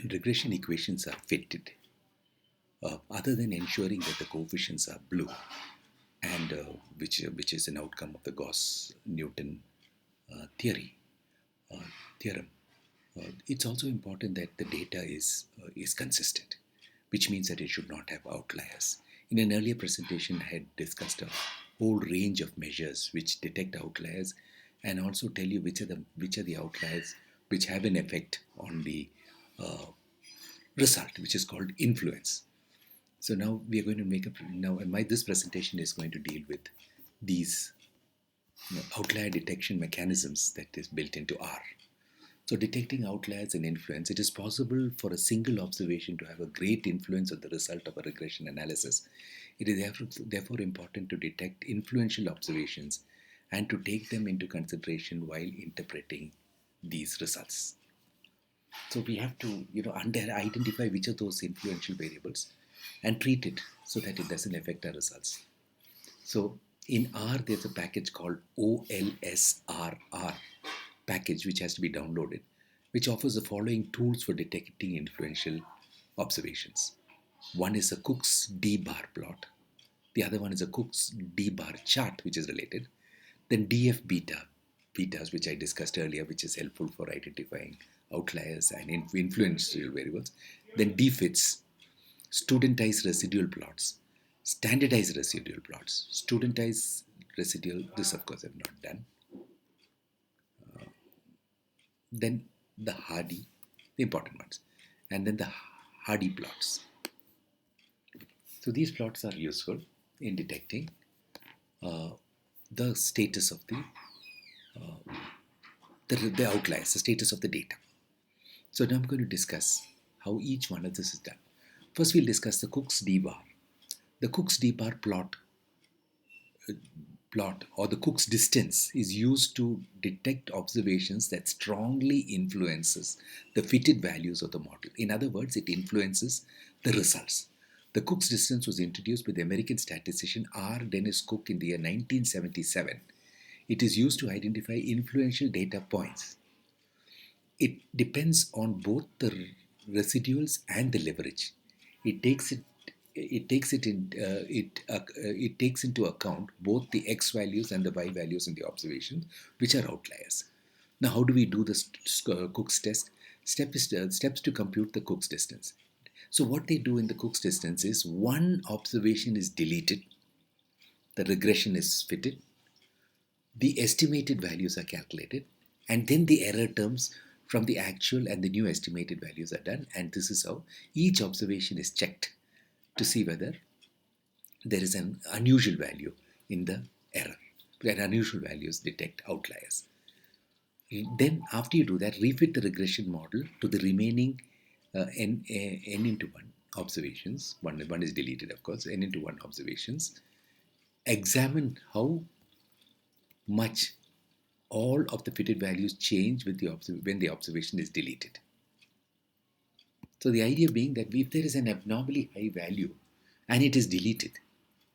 when regression equations are fitted, other than ensuring that the coefficients are blue, and which is an outcome of the Gauss-Newton theory theorem, it's also important that the data is consistent, which means that it should not have outliers. In an earlier presentation, I had discussed a whole range of measures which detect outliers and also tell you which are the outliers which have an effect on the uh, result, which is called influence. So now we are going to make a now my this presentation is going to deal with these outlier detection mechanisms that is built into R. So detecting outliers and influence, it is possible for a single observation to have a great influence on the result of a regression analysis. It is therefore important to detect influential observations and to take them into consideration while interpreting these results. So we have to, identify which of those influential variables and treat it so that it doesn't affect our results. So in R, there's a package called OLSRR package which has to be downloaded, which offers the following tools for detecting influential observations. One is a Cook's D-bar plot. The other one is a Cook's D-bar chart, which is related. Then DF betas, which I discussed earlier, which is helpful for identifying outliers and influential variables. Then DFITs, studentized residual plots, standardized residual plots, studentized residual, this of course I've not done. Then the Hardy, the important ones, and then the Hardy plots. So these plots are useful in detecting the status of the outliers, the status of the data. So now I'm going to discuss how each one of this is done. First, we'll discuss the Cook's D-bar. The Cook's D-bar plot or the Cook's distance is used to detect observations that strongly influences the fitted values of the model. In other words, it influences the results. The Cook's distance was introduced by the American statistician R. Dennis Cook in the year 1977. It is used to identify influential data points. It depends on both the residuals and the leverage. It takes into account both the x values and the y values in the observation, which are outliers. Now, how do we do this Cook's test? Steps to compute the Cook's distance. So what they do in the Cook's distance is one observation is deleted, the regression is fitted, the estimated values are calculated, and then the error terms from the actual and the new estimated values are done, and this is how each observation is checked to see whether there is an unusual value in the error. Where unusual values detect outliers. Then after you do that, refit the regression model to the remaining n into 1 observations. One is deleted, of course, n into 1 observations. Examine how much all of the fitted values change with when the observation is deleted. So the idea being that if there is an abnormally high value and it is deleted,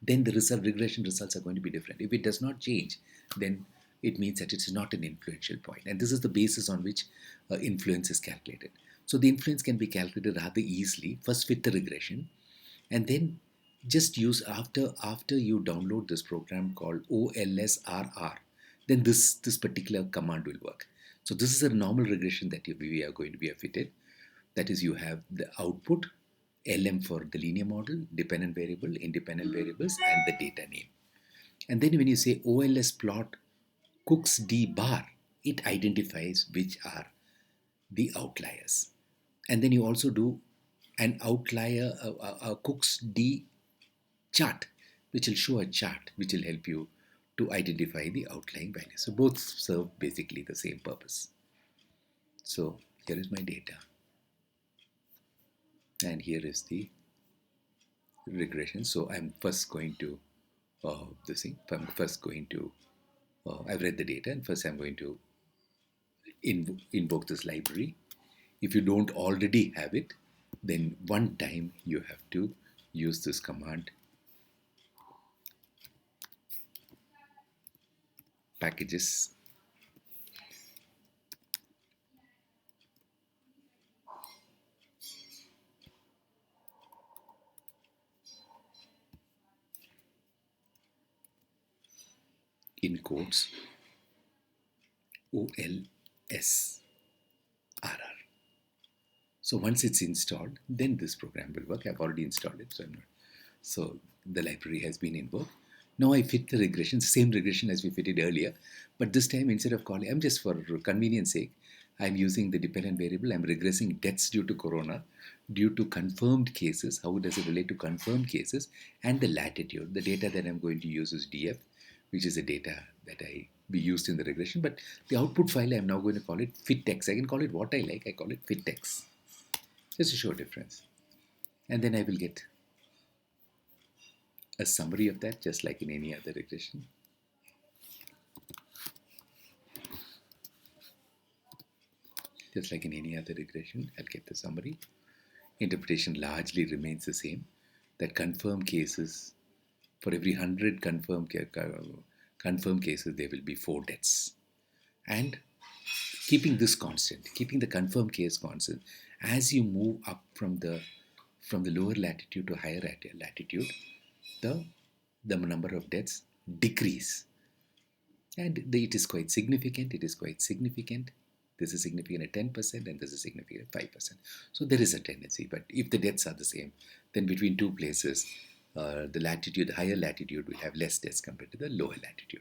then the regression results are going to be different. If it does not change, then it means that it is not an influential point. And this is the basis on which influence is calculated. So the influence can be calculated rather easily. First fit the regression, and then just use after you download this program called OLSRR, then this particular command will work. So this is a normal regression that we are going to be fitted. That is, you have the output, LM for the linear model, dependent variable, independent variables, and the data name. And then when you say OLS plot Cook's D bar, it identifies which are the outliers. And then you also do an outlier, a Cook's D chart, which will show a chart which will help you to identify the outlying values. So both serve basically the same purpose. So here is my data. And here is the regression. So I'm first going to I've read the data, and first I'm going to invoke this library. If you don't already have it, then one time you have to use this command packages in quotes OLSRR. So once it's installed, then this program will work. I've already installed it, so I'm not. So the library has been invoked. Now I fit the regression, same regression as we fitted earlier, but this time instead of calling, I'm just for convenience sake, I'm using the dependent variable. I'm regressing deaths due to corona, due to confirmed cases. How does it relate to confirmed cases? And the latitude. The data that I'm going to use is DF, which is the data that I be used in the regression. But the output file, I'm now going to call it fitx. I can call it what I like. I call it fitx, just to show difference. And then I will get a summary of that, just like in any other regression. Just like in any other regression, I'll get the summary. Interpretation largely remains the same, that confirmed cases, for every 100 confirmed cases, there will be 4 deaths. And keeping this constant, keeping the confirmed case constant, as you move up from the lower latitude to higher latitude, the number of deaths decrease. And it is quite significant. It is quite significant. This is significant at 10% and this is significant at 5%. So there is a tendency. But if the deaths are the same, then between two places, the higher latitude will have less deaths compared to the lower latitude.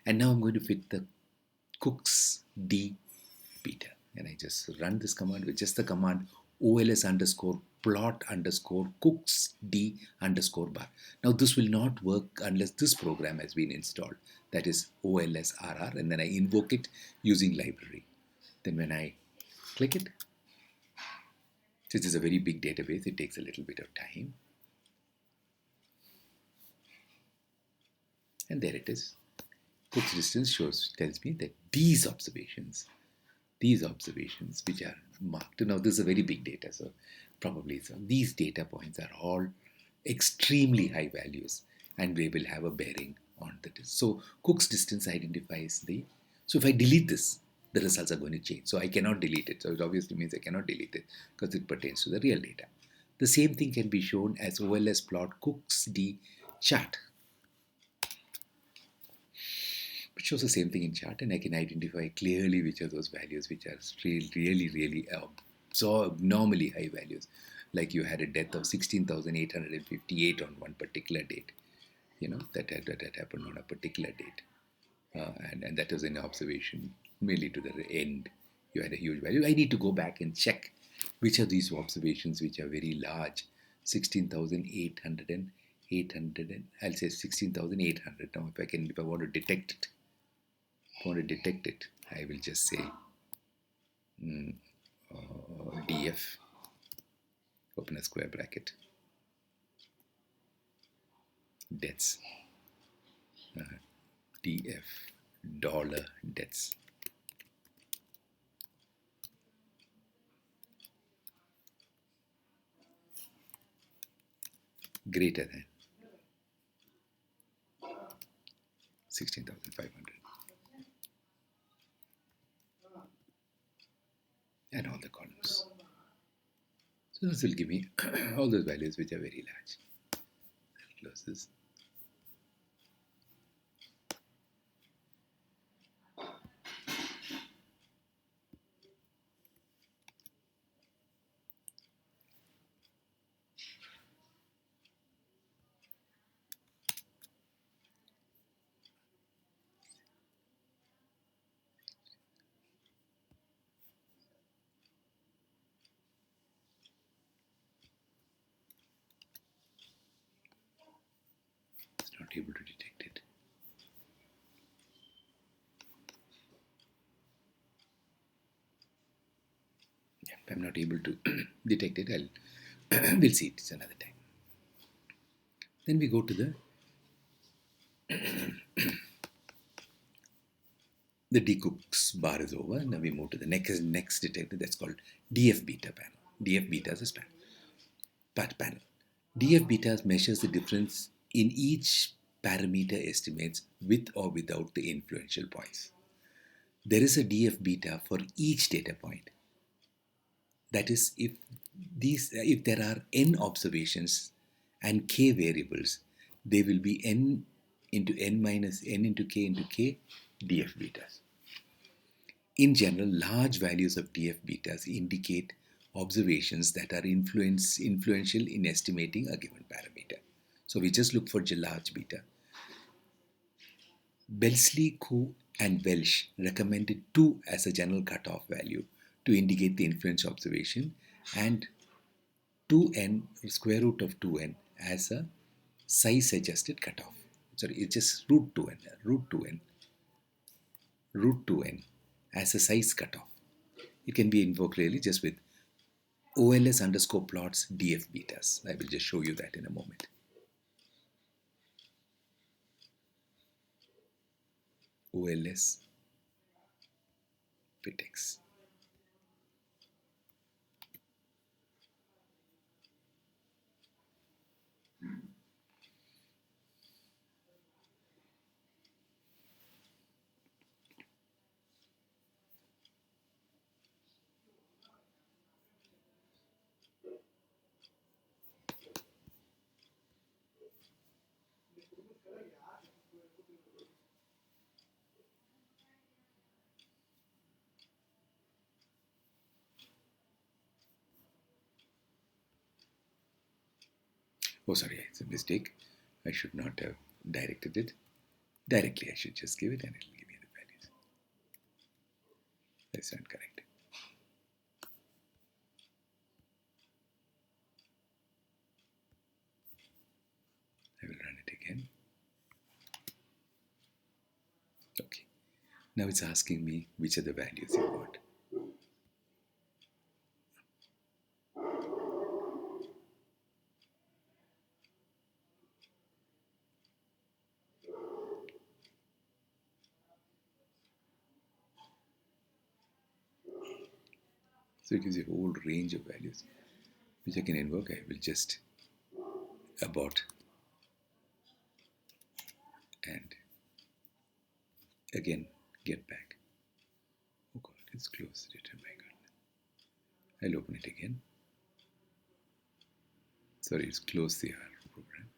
And now I'm going to fit the Cook's D beta. And I just run this command with just the command OLS underscore plot underscore Cooks D underscore bar. Now this will not work unless this program has been installed. That is OLSRR, and then I invoke it using library. Then when I click it, since it's a very big database, it takes a little bit of time. And there it is. Cook's distance tells me that these observations which are marked. Now this is a very big data, so probably these data points are all extremely high values and they will have a bearing on the distance. So Cook's distance identifies so if I delete this, the results are going to change. So I cannot delete it. So it obviously means I cannot delete it because it pertains to the real data. The same thing can be shown as OLS plot Cook's D chart, which shows the same thing in chart, and I can identify clearly which are those values which are really so abnormally high values. Like you had a death of 16,858 on one particular date. That happened on a particular date. And that was an observation mainly to the end. You had a huge value. I need to go back and check which are these observations which are very large. 16,800 and 800, I'll say 16,800. Now if I want to detect it, I will just say DF, open a square bracket, deaths, DF dollar deaths. Greater than 16,500. And all the columns. So this will give me all those values which are very large. I'll close this. Not able to detect it. If I'm not able to detect it, we'll see it another time. Then we go to the D-Cooks bar is over. Now we move to the next detector that's called DF beta panel. DF beta is a panel. DF beta measures the difference in each parameter estimates with or without the influential points. There is a DF beta for each data point. That is, if there are n observations and k variables, there will be n into n minus n into k df betas. In general, large values of df betas indicate observations that are influential in estimating a given parameter. So we just look for large beta. Belsley, Koo, and Welsh recommended 2 as a general cutoff value to indicate the influence observation, and 2n, square root of 2n, as a size adjusted cutoff. Sorry, it's just root 2n as a size cutoff. It can be invoked really just with OLS underscore plots df betas. I will just show you that in a moment. OLS Pitex. Oh, sorry, it's a mistake. I should not have directed it. Directly, I should just give it and it will give me the values. That's not correct. I will run it again. Okay. Now it's asking me which are the values you want. So it gives you a whole range of values which I can invoke. I will just abort and again get back. Oh god, it's closed it. Oh my god. I'll open it again. Sorry, it's closed the R program.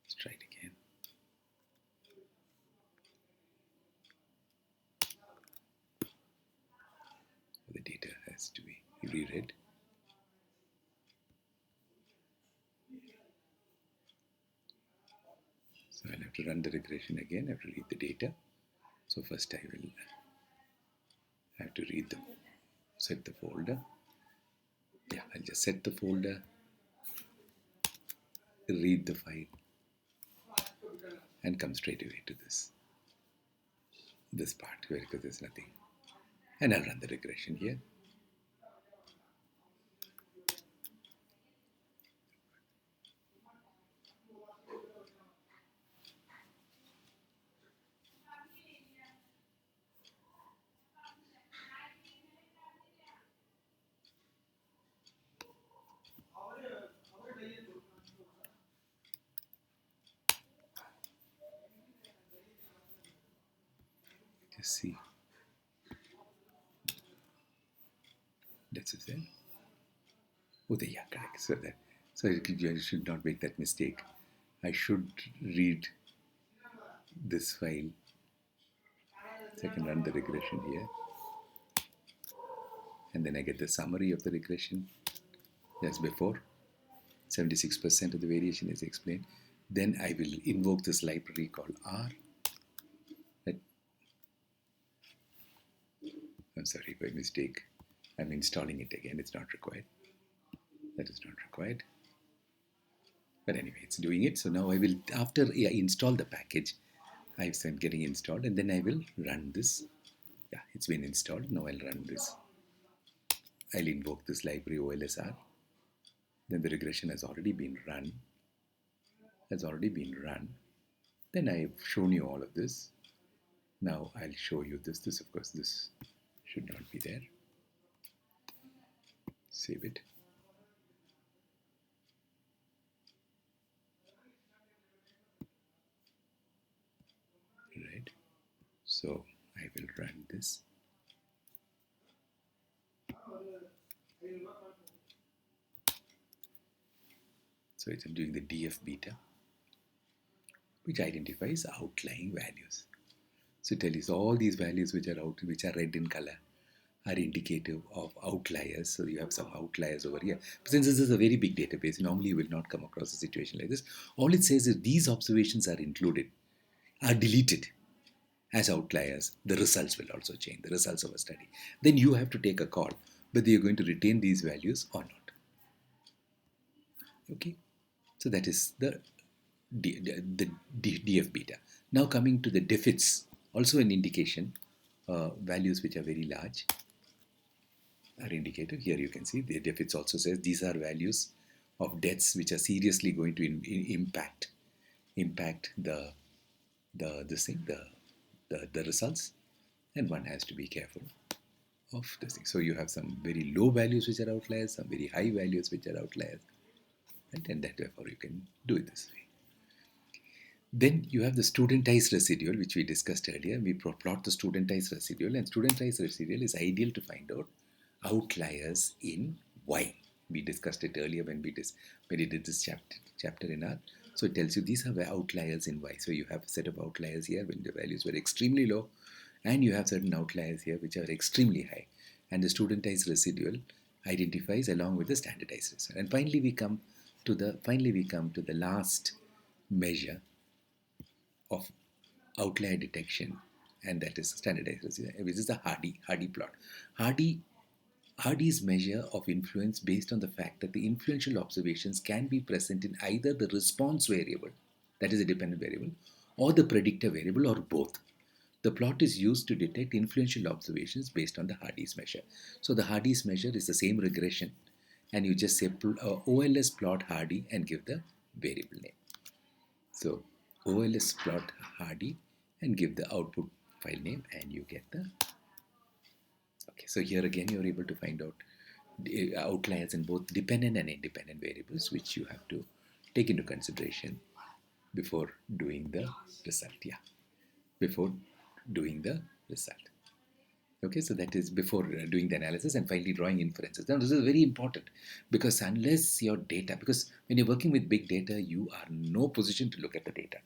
Let's try it again. The data has to be reread. So I'll have to run the regression again. I have to read the data. So first I will have to set the folder. Yeah, I'll just set the folder, read the file, and come straight away to this part where because there's nothing. And I'll run the regression here. Just see. That's it. Oh, yeah, correct. So I should not make that mistake. I should read this file. So I can run the regression here. And then I get the summary of the regression as before. 76% of the variation is explained. Then I will invoke this library called R. I'm sorry, by mistake. I'm installing it again. It's not required. That is not required. But anyway, it's doing it. So now I will, after I install the package, I've sent getting installed, and then I will run this. Yeah, it's been installed. Now I'll run this. I'll invoke this library OLSR. Then the regression has already been run. Then I've shown you all of this. Now I'll show you this. This, of course, this should not be there. Save it. Right. So I will run this. So it's doing the DF beta, which identifies outlying values. So it tells you all these values which are red in color are indicative of outliers. So you have some outliers over here. But since this is a very big database, normally you will not come across a situation like this. All it says is these observations are included, are deleted as outliers. The results will also change, the results of a study. Then you have to take a call whether you're going to retain these values or not. Okay, so that is the DF beta. Now coming to the deficits, also an indication, values which are very large are indicated. Here you can see the deficits also says these are values of deaths which are seriously going to impact the this thing the results, and one has to be careful of this thing. So you have some very low values which are outliers, some very high values which are outliers, right? And that therefore you can do it this way. Then you have the studentized residual, which we discussed earlier. We plot the studentized residual, and studentized residual is ideal to find out outliers in Y. We discussed it earlier when we did this chapter in R. So it tells you these are outliers in Y. So you have a set of outliers here when the values were extremely low, and you have certain outliers here which are extremely high. And the studentized residual identifies along with the standardized residual. And finally we come to the last measure of outlier detection, and that is standardized residual, which is the Hardy plot. Hardy's measure of influence based on the fact that the influential observations can be present in either the response variable, that is a dependent variable, or the predictor variable, or both. The plot is used to detect influential observations based on the Hardy's measure. So the Hardy's measure is the same regression, and you just say OLS plot Hardy and give the variable name. So OLS plot Hardy and give the output file name, and you get the. Okay, so here again you're able to find out the outliers in both dependent and independent variables, which you have to take into consideration before doing the result. Yeah, before doing the result. Okay, so that is before doing the analysis and finally drawing inferences. Now, this is very important because unless your data, because when you're working with big data, you are in no position to look at the data.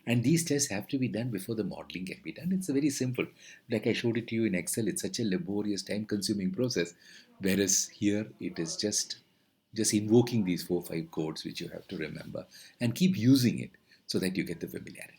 And these tests have to be done before the modeling can be done. It's very simple. Like I showed it to you in Excel, it's such a laborious, time-consuming process. Whereas here, it is just invoking these 4 or 5 codes which you have to remember and keep using it so that you get the familiarity.